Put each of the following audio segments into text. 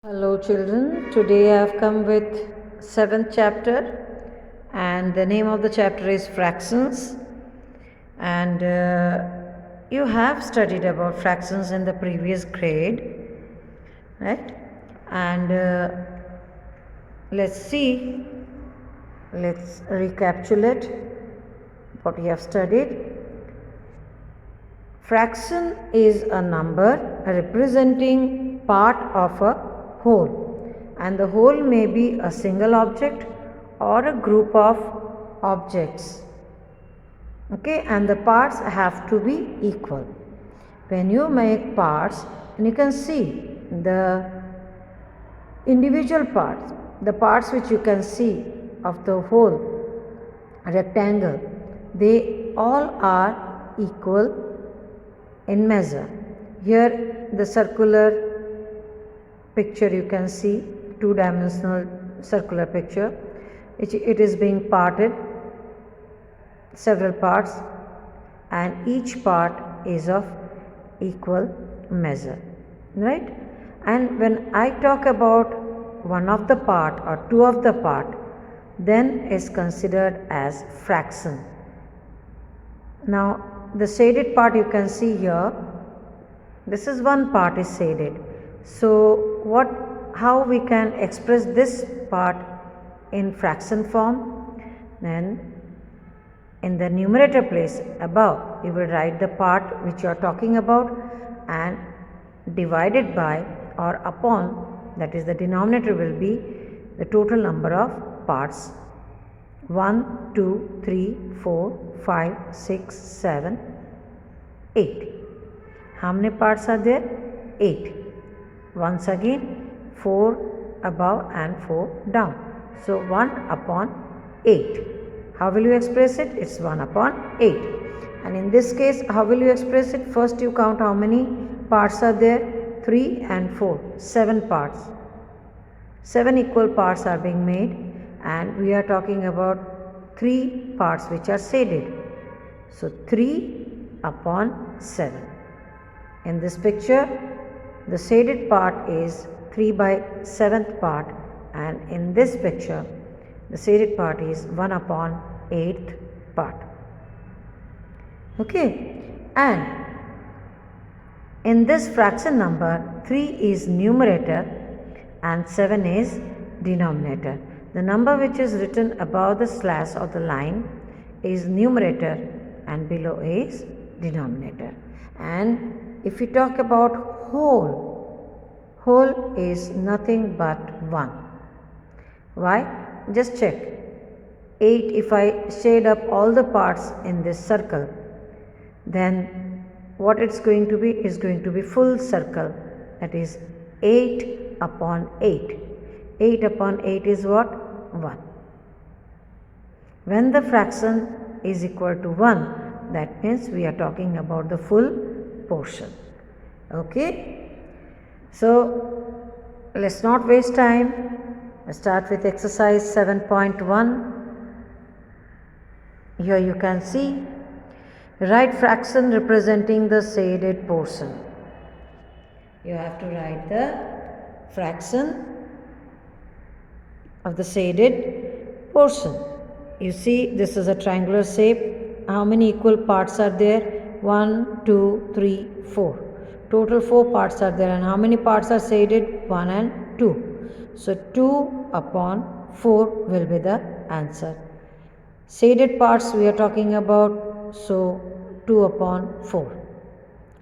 Hello children, today I have come with 7th chapter and the name of the chapter is fractions, and you have studied about fractions in the previous grade, right? And let's recapitulate what you have studied. Fraction is a number representing part of a whole, and the whole may be a single object or a group of objects. Okay, and the parts have to be equal. When you make parts, and you can see the individual parts, the parts which you can see of the whole rectangle, they all are equal in measure. Here the circular picture you can see, two-dimensional circular picture, it is being parted several parts, and each part is of equal measure, right? And when I talk about one of the part or two of the part, then is considered as fraction. Now the shaded part you can see here, this is one part is shaded. So how we can express this part in fraction form? Then in the numerator place above, you will write the part which you are talking about and divided by or upon, that is the denominator will be the total number of parts. 1, 2, 3, 4, 5, 6, 7, 8. How many parts are there? 8. Once again, 4 above and 4 down. So 1 upon 8. How will you express it? It's 1 upon 8. And in this case, how will you express it? First you count how many parts are there? 3 and 4. 7 parts. 7 equal parts are being made, and we are talking about 3 parts which are shaded. So 3 upon 7. In this picture, the shaded part is 3 by 7th part, and in this picture, the shaded part is 1 upon 8th part. Okay, and in this fraction number, 3 is numerator and 7 is denominator. The number which is written above the slash of the line is numerator and below is denominator. And if we talk about whole is nothing but 1. Why? Just check. 8, if I shade up all the parts in this circle, then what it's going to be is going to be full circle, that is 8 upon 8. 8 upon 8 is what? 1. When the fraction is equal to 1, that means we are talking about the full portion. Okay? So let's not waste time. Let's start with exercise 7.1. Here you can see, write fraction representing the shaded portion. You have to write the fraction of the shaded portion. You see, this is a triangular shape. How many equal parts are there? 1, 2, 3, 4. Total 4 parts are there, and how many parts are shaded? 1 and 2. So 2 upon 4 will be the answer. Shaded parts we are talking about, so 2 upon 4.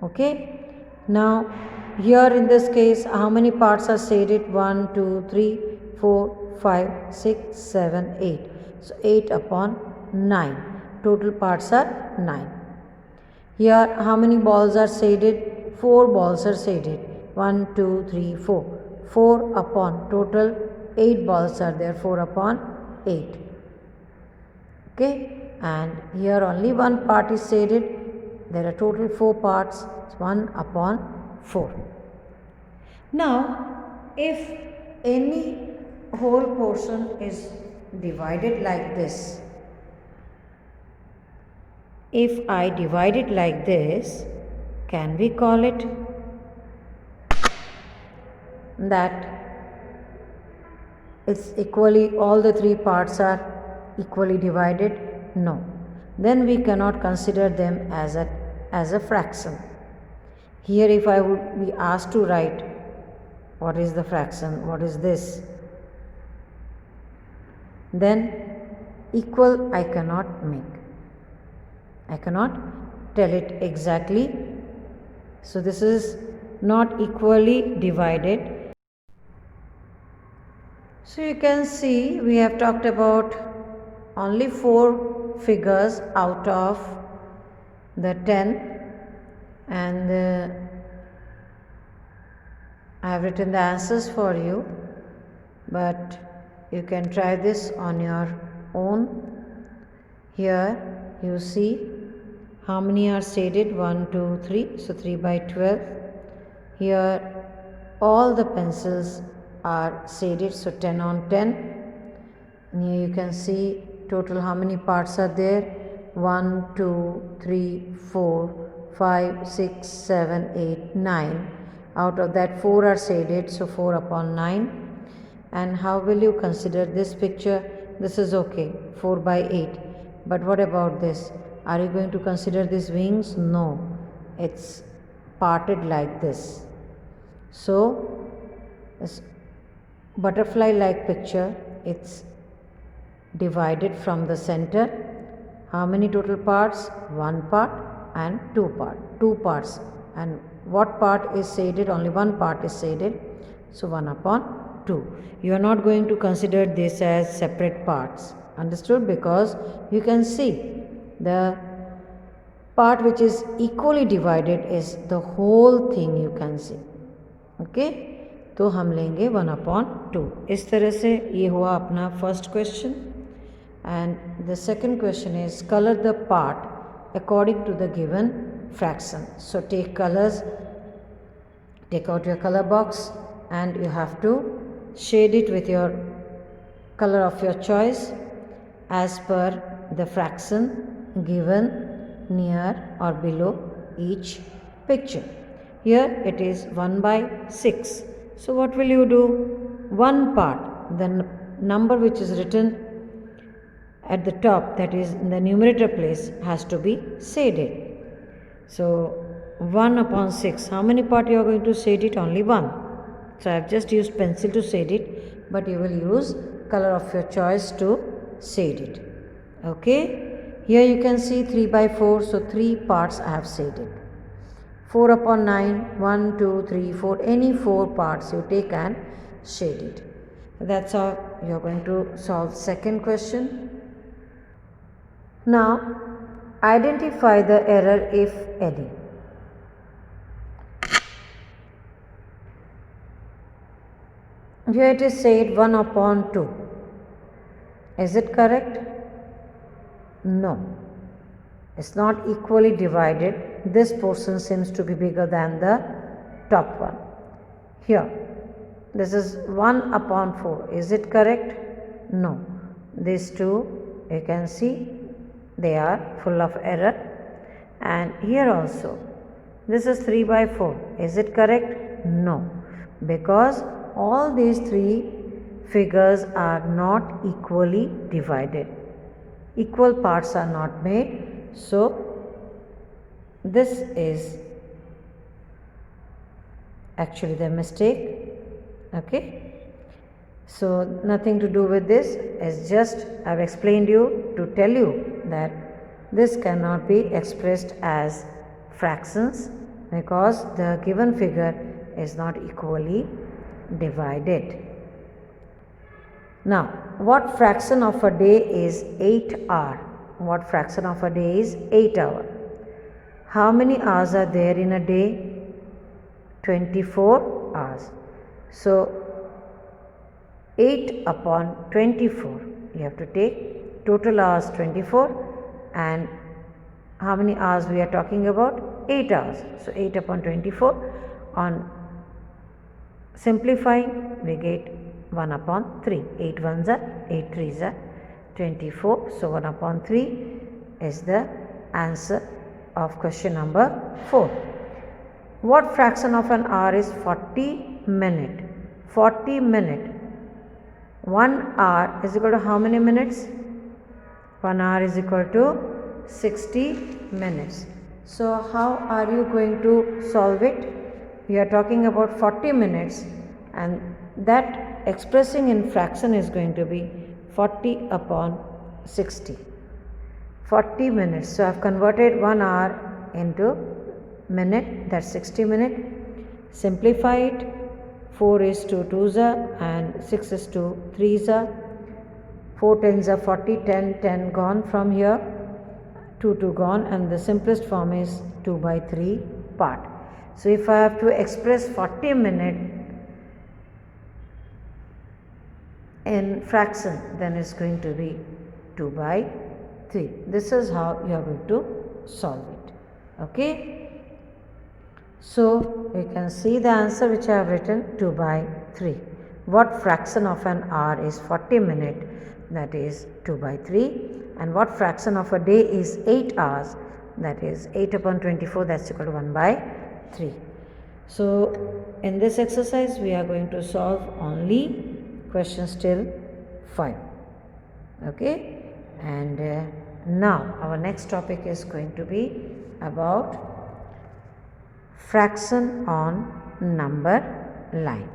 Okay. Now here in this case, how many parts are shaded? 1, 2, 3, 4, 5, 6, 7, 8. So 8 upon 9. Total parts are 9. Here how many balls are shaded? 4 balls are shaded. 1, 2, 3, 4. 4 upon total 8 balls are there. 4 upon 8. Okay. And here only one part is shaded. There are total 4 parts. It's 1 upon 4. Now, if any whole portion is divided like this, if I divide it like this, can we call it that it's equally, all the three parts are equally divided? No. Then we cannot consider them as a fraction. Here if I would be asked to write what is the fraction, what is this, then equal I cannot make. I cannot tell it exactly. So this is not equally divided. So you can see we have talked about only 4 figures out of the 10, and I have written the answers for you, but you can try this on your own. Here you see how many are shaded, 1, 2, 3, so 3 by 12. Here all the pencils are shaded, so 10 on 10. And here you can see total how many parts are there, 1, 2, 3, 4, 5, 6, 7, 8, 9. Out of that 4 are shaded, so 4 upon 9. And how will you consider this picture? This is okay, 4 by 8. But what about this? Are you going to consider these wings? No, it's parted like this. So this butterfly like picture, it's divided from the center. How many total parts? 1 part and 2 parts. And what part is shaded? Only 1 part is shaded, so 1 upon 2. You are not going to consider this as separate parts, understood? Because you can see the part which is equally divided is the whole thing, you can see. Okay, तो हम लेंगे 1 upon 2. इस तरह से ये हुआ अपना first question. And the second question is color the part according to the given fraction. So take colors, take out your color box, and you have to shade it with your color of your choice as per the fraction given near or below each picture. Here it is 1 by 6. So what will you do? 1 part, the number which is written at the top, that is in the numerator place, has to be shaded. So 1 upon 6, how many part you are going to shade it? Only 1. So I have just used pencil to shade it, but you will use color of your choice to shade it. Okay, here you can see 3 by 4, so 3 parts I have shaded. 4 upon 9, 1, 2, 3, 4, any 4 parts you take and shade it. That's how you are going to solve second question. Now identify the error, if any. Here it is said 1 upon 2. Is it correct? No. It's not equally divided. This portion seems to be bigger than the top one. Here, this is 1 upon 4. Is it correct? No. These two, you can see, they are full of error. And here also, this is 3 by 4. Is it correct? No. Because all these 3 figures are not equally divided. Equal parts are not made. So this is actually the mistake. Okay, so nothing to do with this. It's just I have explained you to tell you that this cannot be expressed as fractions because the given figure is not equally divided. Now, what fraction of a day is 8 hours? What fraction of a day is 8 hours? How many hours are there in a day? 24 hours. So 8 upon 24. You have to take total hours 24, and how many hours we are talking about? 8 hours. So 8 upon 24. On simplifying, we get 1 upon 3. 8 ones are 8 threes are 24. So 1 upon 3 is the answer of question number 4. What fraction of an hour is 40 minutes? 40 minutes. 1 hour is equal to how many minutes? 1 hour is equal to 60 minutes. So how are you going to solve it? We are talking about 40 minutes, and that expressing in fraction is going to be 40 upon 60. 40 minutes. So I have converted 1 hour into minute, that's 60 minutes. Simplify it. 4 is to 2s and 6 is to 3s. 4 10s are 40, 10 gone from here, 2 gone, and the simplest form is 2 by 3 part. So if I have to express 40 minutes in fraction, then it's going to be 2 by 3. This is how you are going to solve it. Okay. So you can see the answer which I have written, 2 by 3. What fraction of an hour is 40 minutes? That is 2 by 3. And what fraction of a day is 8 hours? That is 8 upon 24, that's equal to 1 by 3. So in this exercise we are going to solve only questions till 5. Okay. And now our next topic is going to be about fraction on number line.